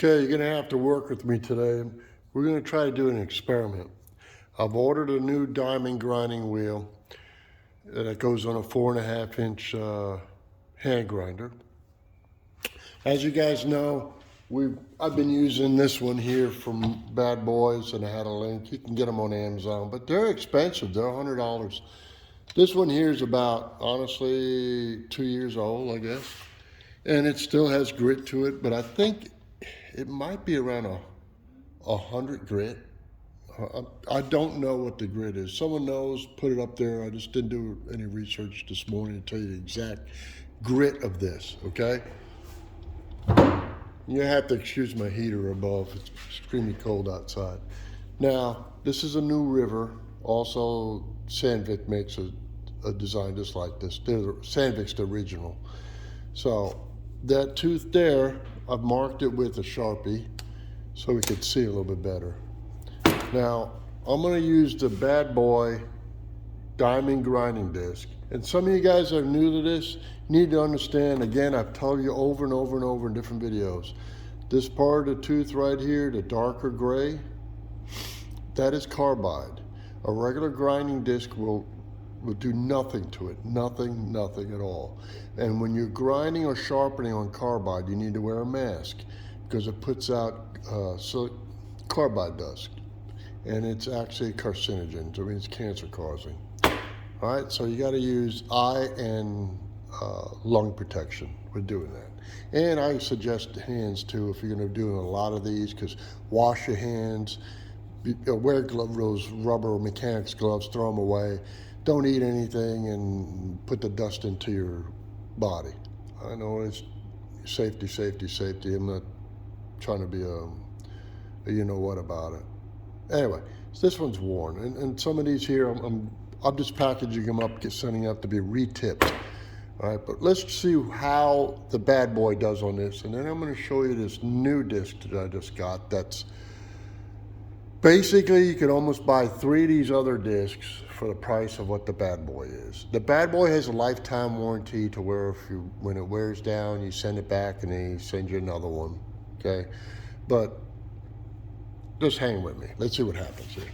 Okay, you're gonna have to work with me today. We're gonna try to do an experiment. I've ordered a new diamond grinding wheel that goes on a 4.5-inch hand grinder. As you guys know, I've been using this one here from Bad Boys, and I had a link. You can get them on Amazon, but they're expensive. They're $100. This one here is about, honestly, 2 years old, I guess. And it still has grit to it, but I think it might be around 100 grit. I don't know what the grit is. Someone knows, put it up there. I just didn't do any research this morning to tell you the exact grit of this, okay? You have to excuse my heater above. It's extremely cold outside. Now, this is a new river. Also, Sandvik makes a design just like this. Sandvik's the original. So that tooth there, I've marked it with a Sharpie so we could see a little bit better. Now, I'm gonna use the Bad Boy diamond grinding disc. And some of you guys that are new to this need to understand, again, I've told you over and over and over in different videos, this part of the tooth right here, the darker gray, that is carbide. A regular grinding disc will do nothing to it, nothing at all. And when you're grinding or sharpening on carbide, you need to wear a mask because it puts out carbide dust, and it's actually carcinogen, so it means cancer causing. All right, so you got to use eye and lung protection with doing that. And I suggest hands too if you're going to do a lot of these, because wash your hands, wear those rubber mechanics gloves, throw them away. Don't eat anything and put the dust into your body. I know it's safety. I'm not trying to be a you know what about it. Anyway, so this one's worn, and some of these here, I'm just packaging them up, sending up to be re-tipped. All right, but let's see how the Bad Boy does on this, and then I'm going to show you this new disc that I just got. That's basically, you could almost buy 3 of these other discs for the price of what the Bad Boy is. The Bad Boy has a lifetime warranty to where when it wears down, you send it back and they send you another one, okay? But just hang with me. Let's see what happens here.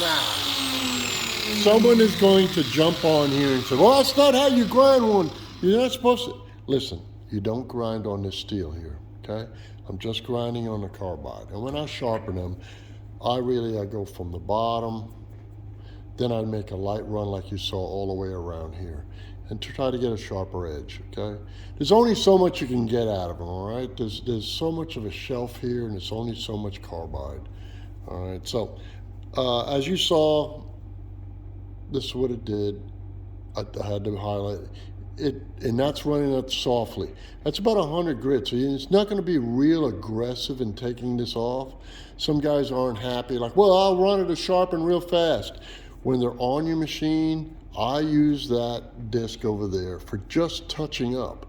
Now, someone is going to jump on here and say, well, that's not how you grind one. You're not supposed to. Listen, you don't grind on this steel here, okay? I'm just grinding on the carbide. And when I sharpen them, I go from the bottom, then I make a light run like you saw all the way around here, and to try to get a sharper edge, okay? There's only so much you can get out of them, all right? There's so much of a shelf here, and it's only so much carbide, all right? So, as you saw, this is what it did. I had to highlight it, and that's running up softly. That's about 100 grit, so it's not going to be real aggressive in taking this off. Some guys aren't happy, like, well, I'll run it to sharpen real fast. When they're on your machine, I use that disc over there for just touching up.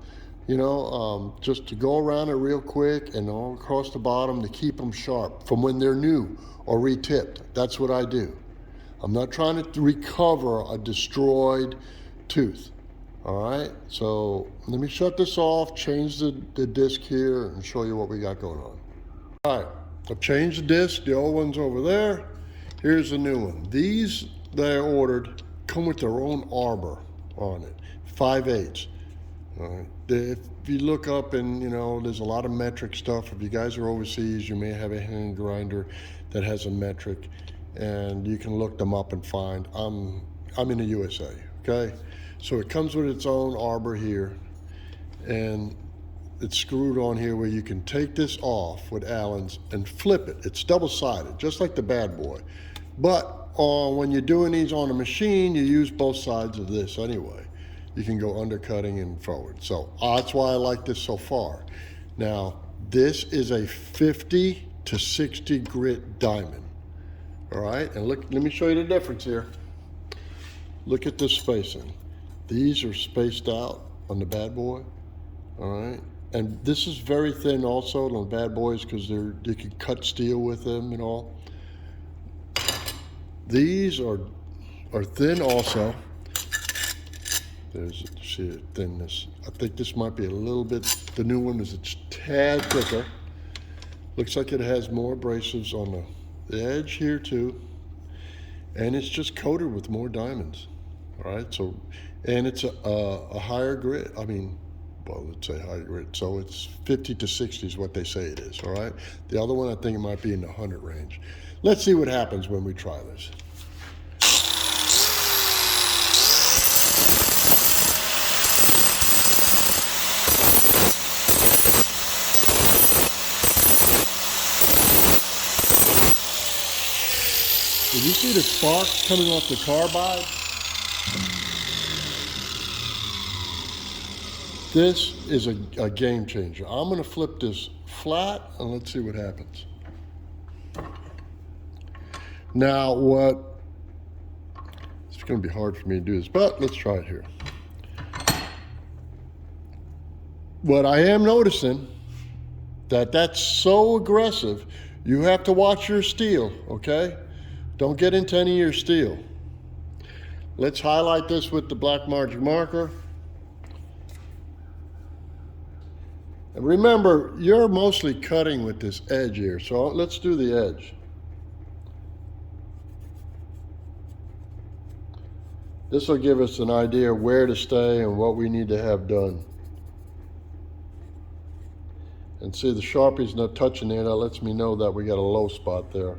You know, just to go around it real quick and all across the bottom to keep them sharp from when they're new or re-tipped. That's what I do. I'm not trying to recover a destroyed tooth. All right, so let me shut this off, change the disc here, and show you what we got going on. All right, I've changed the disc. The old one's over there. Here's the new one. These that I ordered come with their own arbor on it, 5/8. All right. If you look up, and you know, there's a lot of metric stuff. If you guys are overseas, you may have a hand grinder that has a metric, and you can look them up and find. I'm in the USA, okay? So it comes with its own arbor here, and it's screwed on here where you can take this off with Allen's and flip it. It's double-sided, just like the Bad Boy. But when you're doing these on a machine, you use both sides of this anyway. You can go undercutting and forward. So that's why I like this so far. Now, this is a 50 to 60 grit diamond. All right, and look, let me show you the difference here. Look at this spacing. These are spaced out on the bad boy, all right? And this is very thin also on the bad boys because you can cut steel with them and all. These are thin also. There's, see the thinness. I think this might be a little bit, the new one is a tad thicker. Looks like it has more abrasives on the edge here too. And it's just coated with more diamonds. All right, so, and it's a higher grit. I mean, well, let's say higher grit. So it's 50 to 60 is what they say it is, all right? The other one, I think it might be in the 100 range. Let's see what happens when we try this. Did you see the sparks coming off the carbide? This is a game changer. I'm gonna flip this flat and let's see what happens. Now it's gonna be hard for me to do this, but let's try it here. What I am noticing, that's so aggressive, you have to watch your steel, okay? Don't get into any of your steel. Let's highlight this with the black magic marker. And remember, you're mostly cutting with this edge here, so let's do the edge. This will give us an idea where to stay and what we need to have done. And see, the Sharpie's not touching there. That lets me know that we got a low spot there.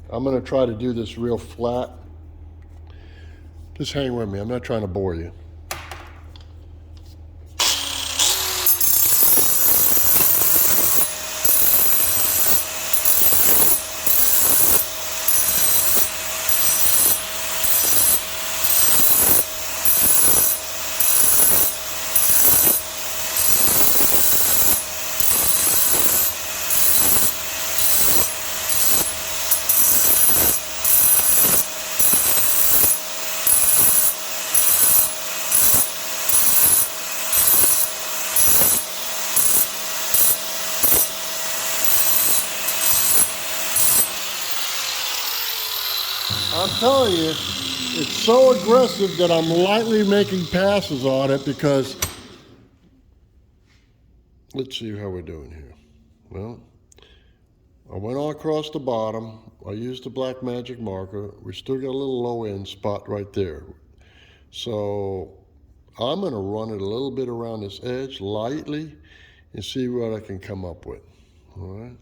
I'm gonna try to do this real flat. Just hang with me, I'm not trying to bore you. I'm telling you, it's so aggressive that I'm lightly making passes on it because, let's see how we're doing here. Well, I went all across the bottom. I used the black magic marker. We still got a little low end spot right there. So I'm gonna run it a little bit around this edge lightly and see what I can come up with, all right?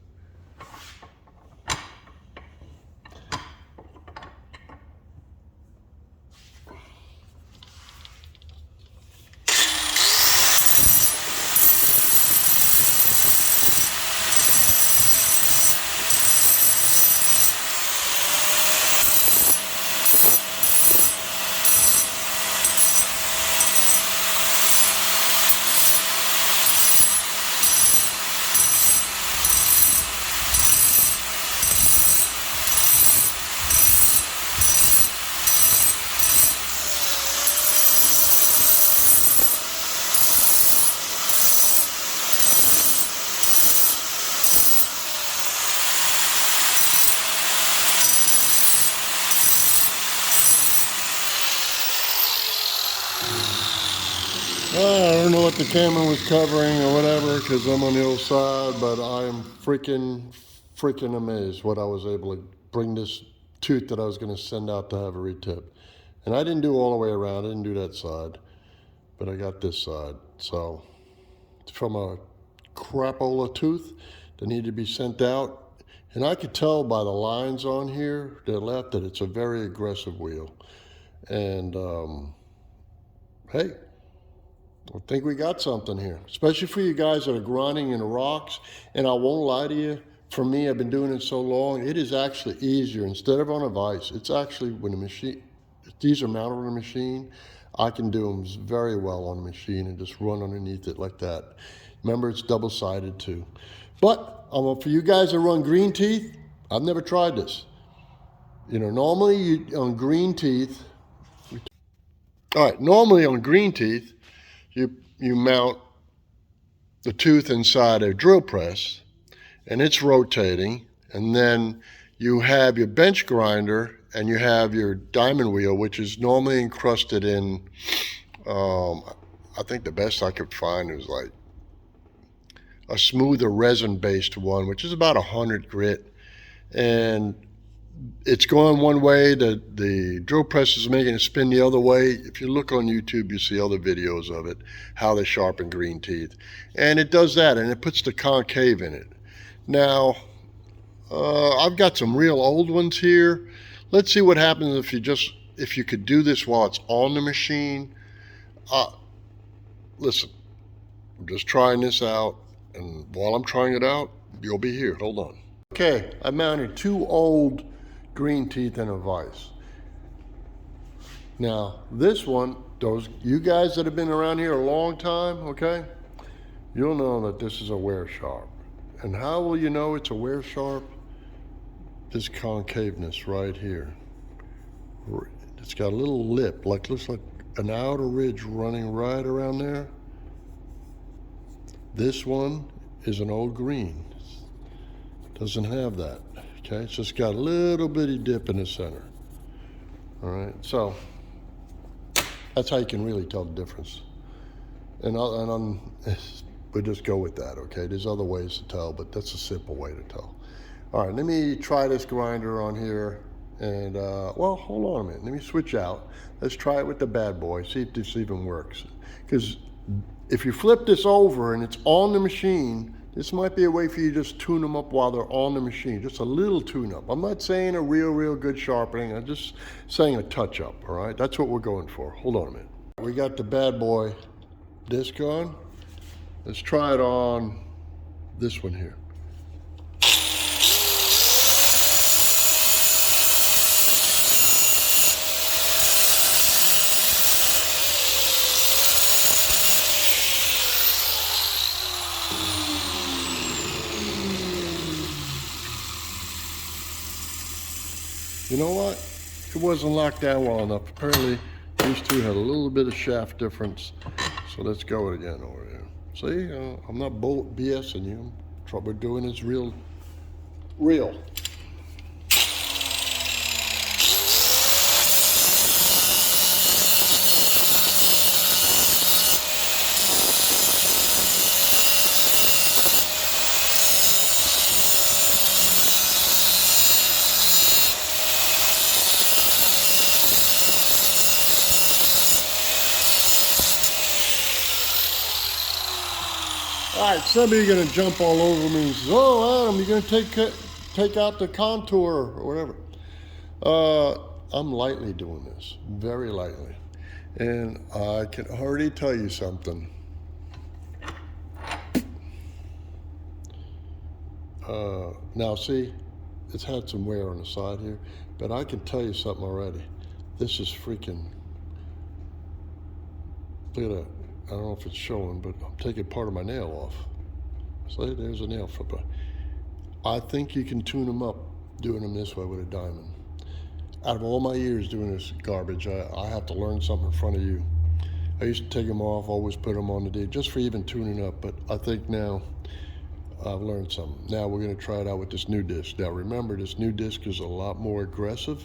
I don't know what the camera was covering or whatever because I'm on the other side, but I am freaking amazed what I was able to bring this tooth that I was going to send out to have a retip. And I didn't do all the way around, I didn't do that side, but I got this side. So from a crapola tooth that needed to be sent out, and I could tell by the lines on here, the left, that it's a very aggressive wheel. And hey, I think we got something here, especially for you guys that are grinding in the rocks. And I won't lie to you, for me, I've been doing it so long, it is actually easier. Instead of on a vise, it's actually when the machine, these are mounted on a machine, I can do them very well on a machine and just run underneath it like that. Remember, it's double-sided too. But for you guys that run green teeth, I've never tried this. You know, normally on green teeth, normally on green teeth, you mount the tooth inside a drill press, and it's rotating, and then you have your bench grinder and you have your diamond wheel, which is normally encrusted in, I think the best I could find is like a smoother resin-based one, which is about 100 grit. And it's going one way, the drill press is making it spin the other way. If you look on YouTube, you see other videos of it, how they sharpen green teeth. And it does that, and it puts the concave in it. Now, I've got some real old ones here. Let's see what happens if you could do this while it's on the machine. Listen, I'm just trying this out, and while I'm trying it out, you'll be here. Hold on. Okay, I mounted 2 old green teeth in a vise. Now, this one, you guys that have been around here a long time, okay, you'll know that this is a wear sharp. And how will you know it's a wear sharp? This concaveness right here. It's got a little lip, looks like an outer ridge running right around there. This one is an old green. Doesn't have that, okay? It's just got a little bitty dip in the center. All right, so that's how you can really tell the difference. We'll just go with that, okay? There's other ways to tell, but that's a simple way to tell. All right, let me try this grinder on here. And, well, hold on a minute. Let me switch out. Let's try it with the bad boy, see if this even works. Because if you flip this over and it's on the machine, this might be a way for you to just tune them up while they're on the machine. Just a little tune-up. I'm not saying a real good sharpening. I'm just saying a touch-up, all right? That's what we're going for. Hold on a minute. We got the bad boy disc on. Let's try it on this one here. You know what? It wasn't locked down well enough. Apparently, these two had a little bit of shaft difference. So let's go again over here. See, I'm not BSing you. What we're doing is real. All right, some of you are going to jump all over me and say, oh, Adam, you're going to take out the contour or whatever. I'm lightly doing this, very lightly. And I can already tell you something. Now, see, it's had some wear on the side here, but I can tell you something already. This is freaking, look at that. I don't know if it's showing, but I'm taking part of my nail off. See, there's a nail flipper. I think you can tune them up doing them this way with a diamond. Out of all my years doing this garbage, I have to learn something in front of you. I used to take them off, always put them on the D, just for even tuning up, but I think now I've learned something. Now we're gonna try it out with this new disc. Now remember, this new disc is a lot more aggressive.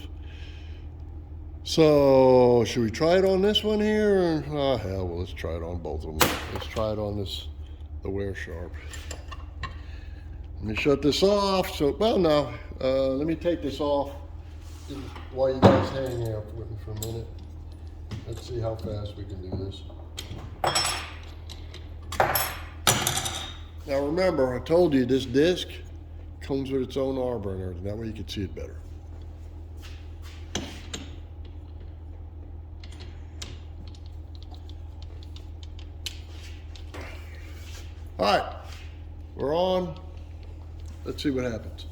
So, should we try it on this one here? Oh, hell, well, let's try it on both of them. Let's try it on the wear sharp. Let me shut this off. So, well, no, let me take this off while you guys hang out with me for a minute. Let's see how fast we can do this. Now, remember, I told you this disc comes with its own arbor and everything. That way you can see it better. All right, we're on. Let's see what happens.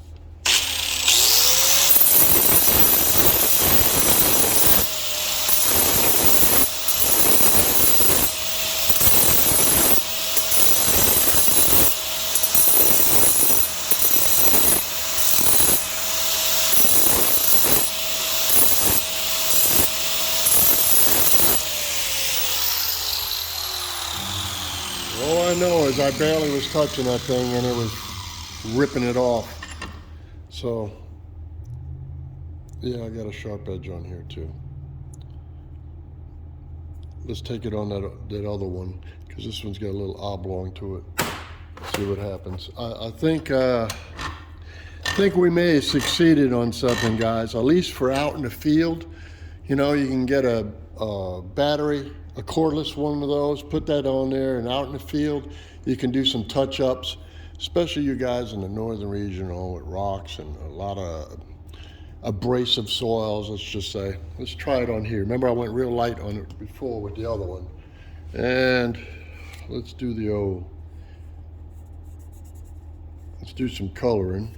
I know is I barely was touching that thing and it was ripping it off. So, yeah, I got a sharp edge on here too. Let's take it on that other one, because this one's got a little oblong to it. See what happens. I think we may have succeeded on something, guys, at least for out in the field. You know, you can get a battery, a cordless one of those, put that on there, and out in the field, you can do some touch-ups, especially you guys in the northern region, with rocks and a lot of abrasive soils, let's just say. Let's try it on here. Remember, I went real light on it before with the other one. And let's do let's do some coloring.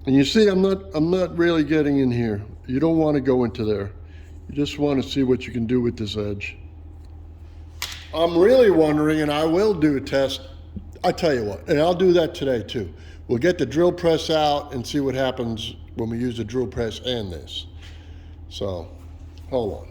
And you see, I'm not really getting in here. You don't want to go into there. You just want to see what you can do with this edge. I'm really wondering, and I will do a test. I tell you what, and I'll do that today too. We'll get the drill press out and see what happens when we use the drill press and this. So, hold on.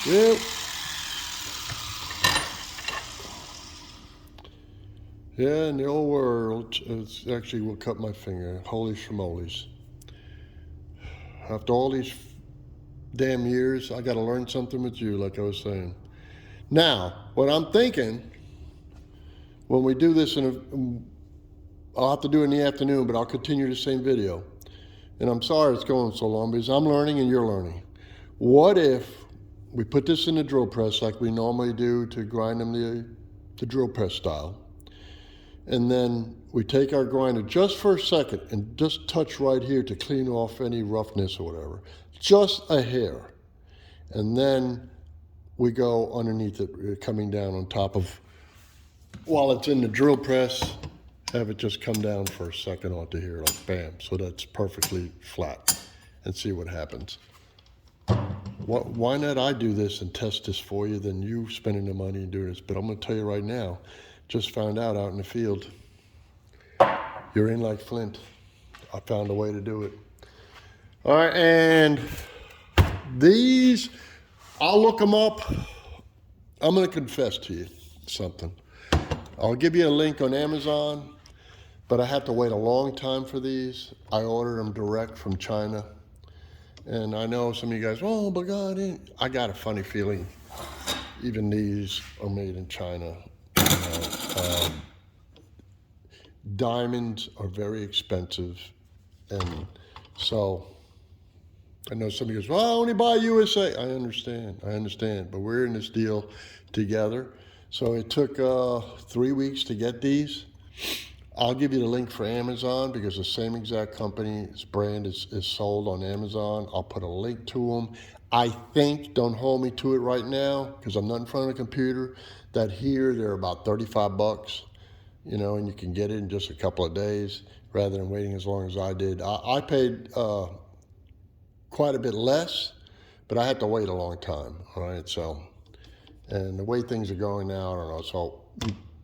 Yep. Yeah, in the old world, it's actually will cut my finger. Holy schmolies. After all these damn years, I got to learn something with you, like I was saying. Now, what I'm thinking, when we do this I'll have to do it in the afternoon, but I'll continue the same video. And I'm sorry it's going so long, because I'm learning and you're learning. What if we put this in the drill press like we normally do to grind them the drill press style. And then we take our grinder just for a second and just touch right here to clean off any roughness or whatever. Just a hair. And then we go underneath it, coming down on top of, while it's in the drill press, have it just come down for a second onto here, like bam. So that's perfectly flat, and see what happens. Why not I do this and test this for you than you spending the money and doing this? But I'm going to tell you right now, just found out in the field, you're in like Flint. I found a way to do it. All right, and these, I'll look them up. I'm going to confess to you something. I'll give you a link on Amazon, but I have to wait a long time for these. I ordered them direct from China. And I know some of you guys, oh my God, I got a funny feeling even these are made in China. Diamonds are very expensive. And so I know some of you guys, well, I only buy USA. I understand, but we're in this deal together. So it took 3 weeks to get these. I'll give you the link for Amazon, because the same exact company's brand is sold on Amazon. I'll put a link to them. I think, don't hold me to it right now, because I'm not in front of a computer, that here they're about 35 bucks, you know, and you can get it in just a couple of days rather than waiting as long as I did. I paid quite a bit less, but I had to wait a long time, all right? So, and the way things are going now, I don't know, so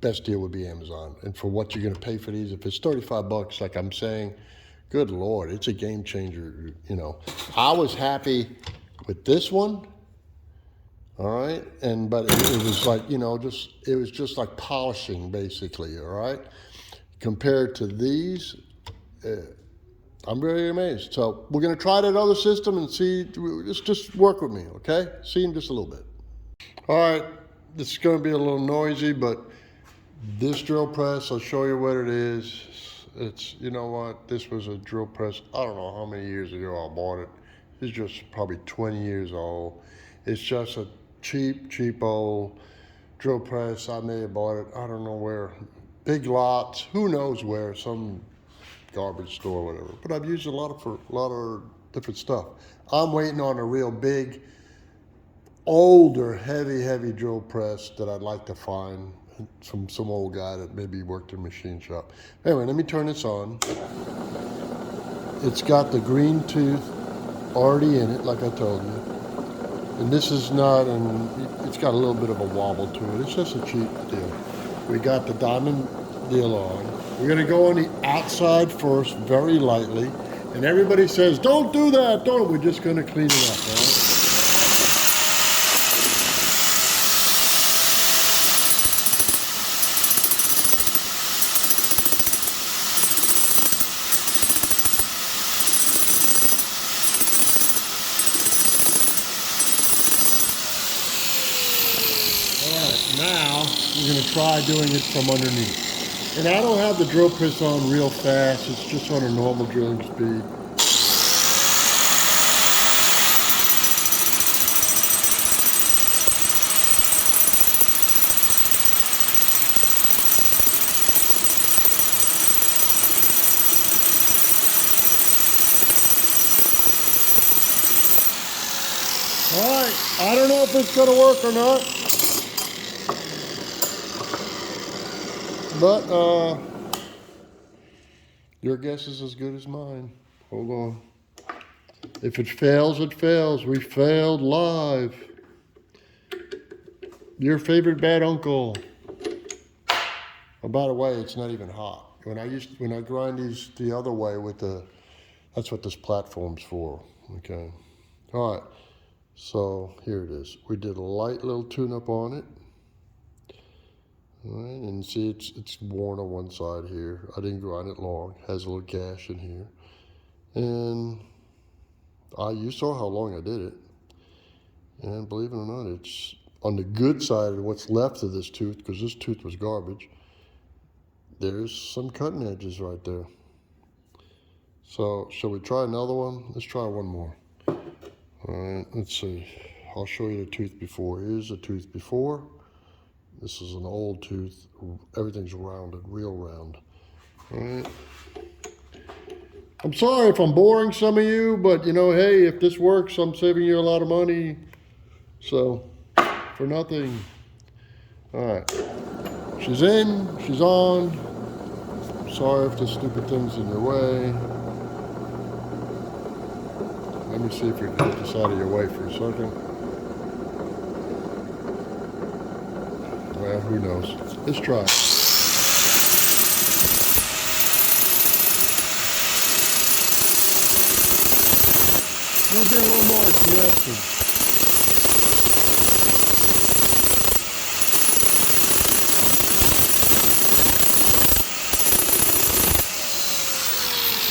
best deal would be Amazon. And for what you're going to pay for these, if it's 35 bucks, like I'm saying, good Lord, it's a game changer, you know. I was happy with this one, all right? But it was like, you know, it was just like polishing, basically, all right? Compared to these, I'm very amazed. So we're going to try that other system and see, just work with me, okay? See you in just a little bit. All right, this is going to be a little noisy, but this drill press, I'll show you what it is. It's, you know what, this was a drill press, I don't know how many years ago I bought it. It's just probably 20 years old. It's just a cheap old drill press. I may have bought it, I don't know where. Big Lots, who knows where, some garbage store or whatever. But I've used a lot of different stuff. I'm waiting on a real big, older, heavy drill press that I'd like to find. from some old guy that maybe worked in a machine shop. Anyway, let me turn this on. It's got the green tooth already in it, like I told you. And this is not, it's got a little bit of a wobble to it. It's just a cheap deal. We got the diamond deal on. We're gonna go on the outside first, very lightly. And everybody says, don't do that, don't. We're just gonna clean it up, all right? Now, we're going to try doing it from underneath. And I don't have the drill press on real fast. It's just on a normal drilling speed. All right, I don't know if it's going to work or not. But your guess is as good as mine. Hold on. If it fails, it fails. We failed live. Your favorite bad uncle. Oh, by the way, it's not even hot. When I grind these the other way with that's what this platform's for. Okay. All right. So here it is. We did a light little tune-up on it. All right, and see it's worn on one side here. I didn't grind it long. Has a little gash in here. And you saw how long I did it. And believe it or not, it's on the good side of what's left of this tooth, because this tooth was garbage. There's some cutting edges right there. So, shall we try another one? Let's try one more. All right, let's see. I'll show you the tooth before. Here's the tooth before. This is an old tooth. Everything's rounded, real round. All right. I'm sorry if I'm boring some of you, but you know, hey, if this works, I'm saving you a lot of money. So, for nothing. All right. She's in, she's on. Sorry if this stupid thing's in your way. Let me see if we can get this out of your way for a second. Well, who knows? Let's try. We'll get a little more aggressive.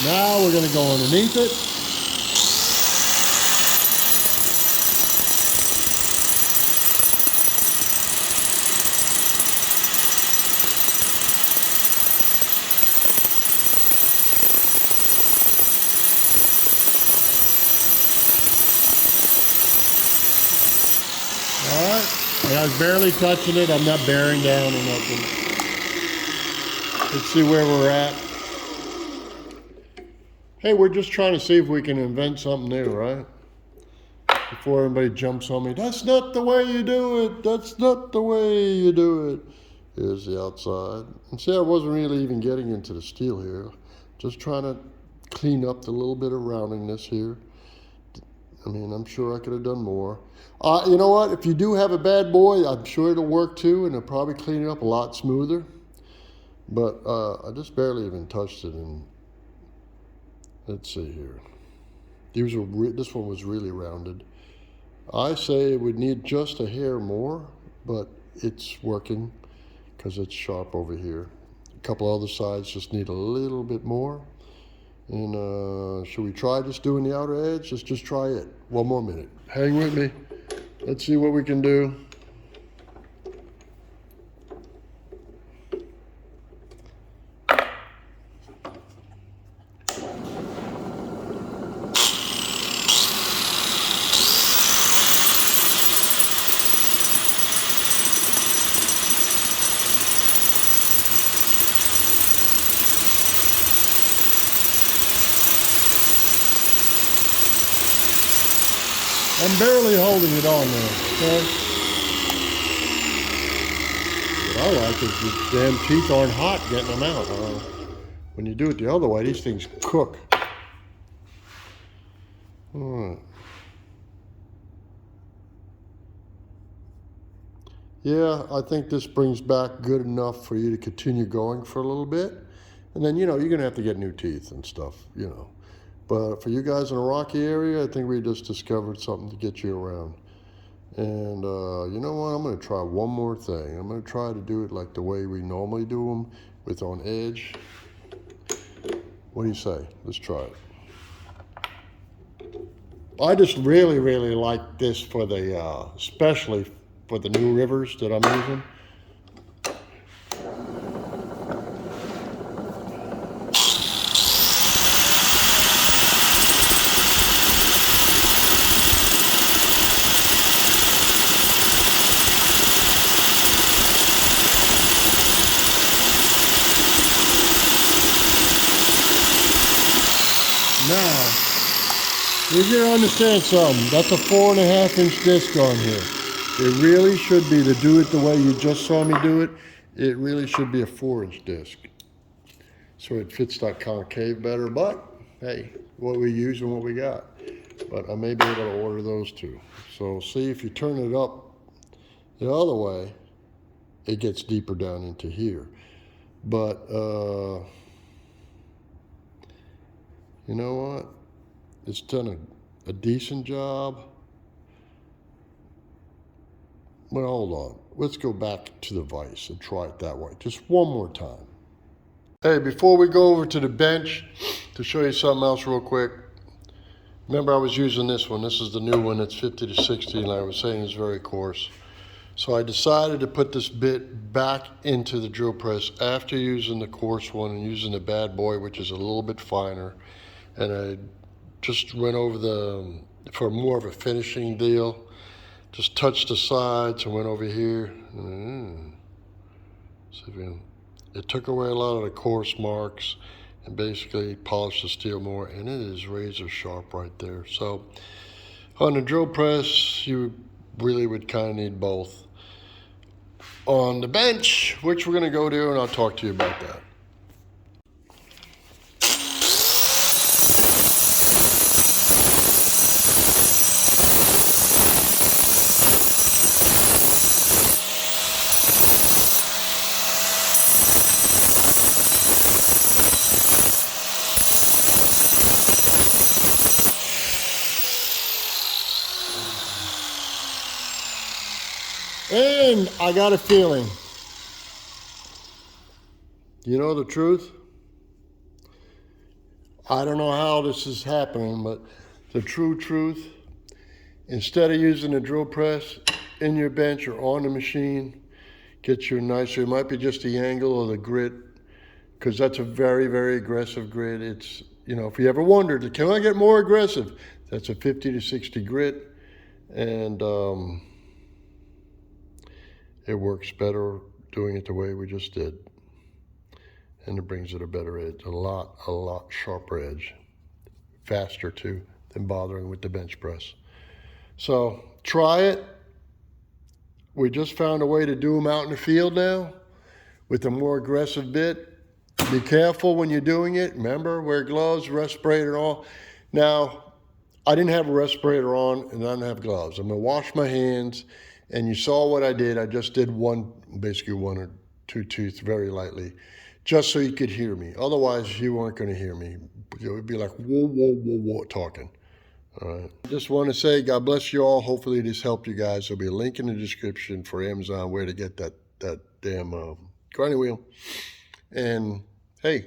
Now we're going to go underneath it. All right, and I was barely touching it. I'm not bearing down or nothing. Let's see where we're at. Hey, we're just trying to see if we can invent something new, right? Before everybody jumps on me, that's not the way you do it. That's not the way you do it. Here's the outside. And see, I wasn't really even getting into the steel here. Just trying to clean up the little bit of roundingness here. I mean, I'm sure I could have done more. You know what? If you do have a bad boy, I'm sure it'll work too, and it'll probably clean it up a lot smoother. But I just barely even touched it. And let's see here. This one was really rounded. I say it would need just a hair more, but it's working because it's sharp over here. A couple other sides just need a little bit more. And should we try just doing the outer edge? Let's just try it. One more minute. Hang with me. Let's see what we can do. I'm barely holding it on there, okay? But I like is the damn teeth aren't hot getting them out. When you do it the other way, these things cook. Yeah, I think this brings back good enough for you to continue going for a little bit. And then, you're going to have to get new teeth and stuff. But for you guys in the Rocky area, I think we just discovered something to get you around. And you know what? I'm going to try one more thing. I'm going to try to do it like the way we normally do them, with on edge. What do you say? Let's try it. I just really, really like this for the, especially for the new rivers that I'm using. Now, you gotta understand something. That's a 4.5-inch disc on here. It really should be, to do it the way you just saw me do it, it really should be a 4-inch disc. So it fits that concave better, but hey, what we use and what we got. But I may be able to order those too. So see, if you turn it up the other way, it gets deeper down into here. But you know what? It's done a decent job. Well, hold on. Let's go back to the vise and try it that way. Just one more time. Hey, before we go over to the bench, to show you something else real quick. Remember, I was using this one. This is the new one. It's 50 to 60, and I was saying it's very coarse. So I decided to put this bit back into the drill press after using the coarse one and using the bad boy, which is a little bit finer. And I just went over for more of a finishing deal. Just touched the sides and went over here. It took away a lot of the coarse marks and basically polished the steel more, and it is razor sharp right there. So on the drill press, you really would kind of need both. On the bench, which we're going to go to, and I'll talk to you about that. And I got a feeling, you know the truth? I don't know how this is happening, but the true truth, instead of using a drill press in your bench or on the machine, get you nicer. It might be just the angle of the grit, because that's a very, very aggressive grit. It's, if you ever wondered, can I get more aggressive? That's a 50 to 60 grit, and it works better doing it the way we just did. And it brings it a better edge, a lot sharper edge. Faster too, than bothering with the bench press. So try it. We just found a way to do them out in the field now with a more aggressive bit. Be careful when you're doing it. Remember, wear gloves, respirator, and all. Now, I didn't have a respirator on and I didn't have gloves. I'm gonna wash my hands, and you saw what I did. I just did basically one or two teeth very lightly, just so you could hear me. Otherwise, you weren't gonna hear me. It would be like whoa, whoa, whoa, whoa, talking. All right. Just want to say, God bless you all. Hopefully this helped you guys. There'll be a link in the description for Amazon where to get that damn grinding wheel. And hey,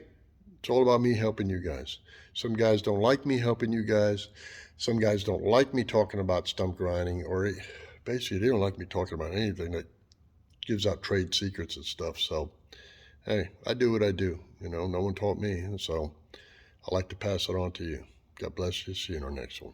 it's all about me helping you guys. Some guys don't like me helping you guys. Some guys don't like me talking about stump grinding, or basically they don't like me talking about anything that gives out trade secrets and stuff. So hey, I do what I do. No one taught me, so I like to pass it on to you. God bless you. See you in our next one.